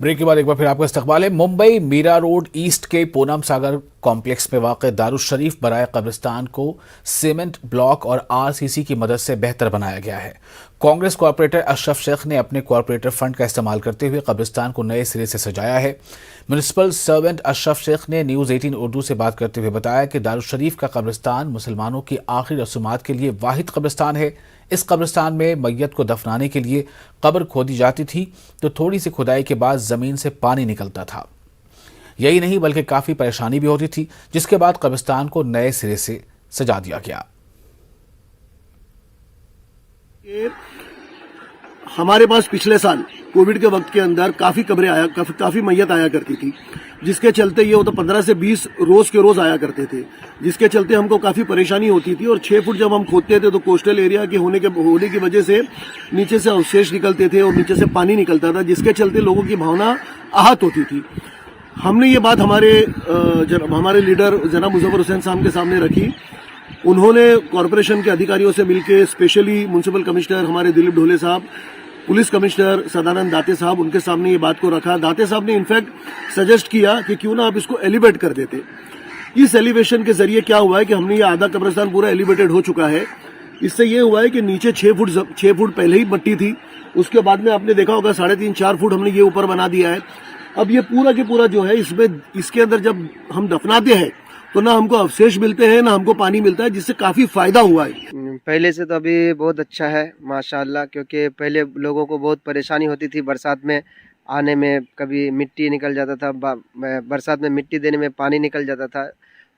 Break के बाद एक बार फिर आपका इस्तकबाल है। मुंबई मीरा रोड ईस्ट के पूनम सागर कॉम्प्लेक्स में वाक़ दारुशरीफ बराए कब्रिस्तान को सीमेंट ब्लॉक और आरसीसी की मदद से बेहतर बनाया गया है। कांग्रेस कॉरपोरेटर अशरफ शेख ने अपने कॉरपोरेटर फंड का इस्तेमाल करते हुए कब्रिस्तान को नए सिरे से सजाया है। म्युनिसिपल सर्वेंट अशरफ शेख ने न्यूज़ 18 उर्दू से बात करते हुए बताया कि दारुशरीफ का कब्रिस्तान मुसलमानों की आखिरी रसूमात के लिए वाहिद कब्रिस्तान है। इस कब्रिस्तान में मैयत को दफनाने के लिए कब्र खोदी जाती थी तो थोड़ी सी खुदाई के बाद जमीन से पानी निकलता था। यही नहीं बल्कि काफी परेशानी भी होती थी, जिसके बाद कब्रिस्तान को नए सिरे से सजा दिया गया। हमारे पास पिछले साल कोविड के वक्त के अंदर काफी मैयत आया करती थी, जिसके चलते ये होता 15 से 20 रोज के रोज आया करते थे, जिसके चलते हमको काफी परेशानी होती थी। और 6 फुट जब हम खोदते थे तो कोस्टल एरिया के होने की वजह से नीचे से अवशेष निकलते थे और नीचे से पानी निकलता था, जिसके चलते लोगों की भावना आहत होती थी। हमने ये बात हमारे लीडर जनाब मुजफ्फर हुसैन साहब के सामने रखी। उन्होंने कॉरपोरेशन के अधिकारियों से मिलकर, स्पेशली म्युनिसिपल कमिश्नर हमारे दिलीप ढोले साहब, पुलिस कमिश्नर सदानंद दाते साहब, उनके सामने ये बात को रखा। दाते साहब ने इनफैक्ट सजेस्ट किया कि क्यों ना आप इसको एलिवेट कर देते। इस एलिवेशन के जरिए क्या हुआ है कि हमने ये आधा कब्रिस्तान पूरा एलिवेटेड हो चुका है। इससे ये हुआ है कि नीचे 6 फुट पहले ही मट्टी थी, उसके बाद में आपने देखा होगा 3.5-4 फुट हमने ये ऊपर बना दिया है। अब ये पूरा के पूरा जो है इसके अंदर जब हम दफनाते हैं तो ना हमको अवशेष मिलते हैं ना हमको पानी मिलता है, जिससे काफी फायदा हुआ है। पहले से तो अभी बहुत अच्छा है माशाल्लाह, क्योंकि पहले लोगों को बहुत परेशानी होती थी बरसात में आने में, कभी मिट्टी निकल जाता था, बरसात में मिट्टी देने में पानी निकल जाता था।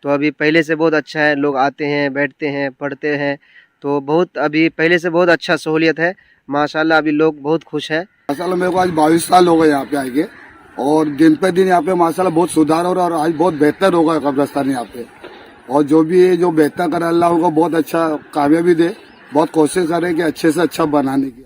तो अभी पहले से बहुत अच्छा है, लोग आते हैं, बैठते हैं, पढ़ते हैं, तो बहुत अभी पहले से बहुत अच्छा सहूलियत है माशाल्लाह। अभी लोग बहुत खुश हैं माशाल्लाह। मेरे को आज 22 साल हो गए यहाँ पे आएंगे और दिन पे दिन यहाँ पे माशाल्लाह बहुत सुधार हो रहा है और आज बहुत बेहतर होगा कब्रिस्तान यहाँ पे। और जो भी है जो बेहतर करे अल्लाह उनको बहुत अच्छा कामयाबी दे, बहुत कोशिश करें कि अच्छे से अच्छा बनाने की।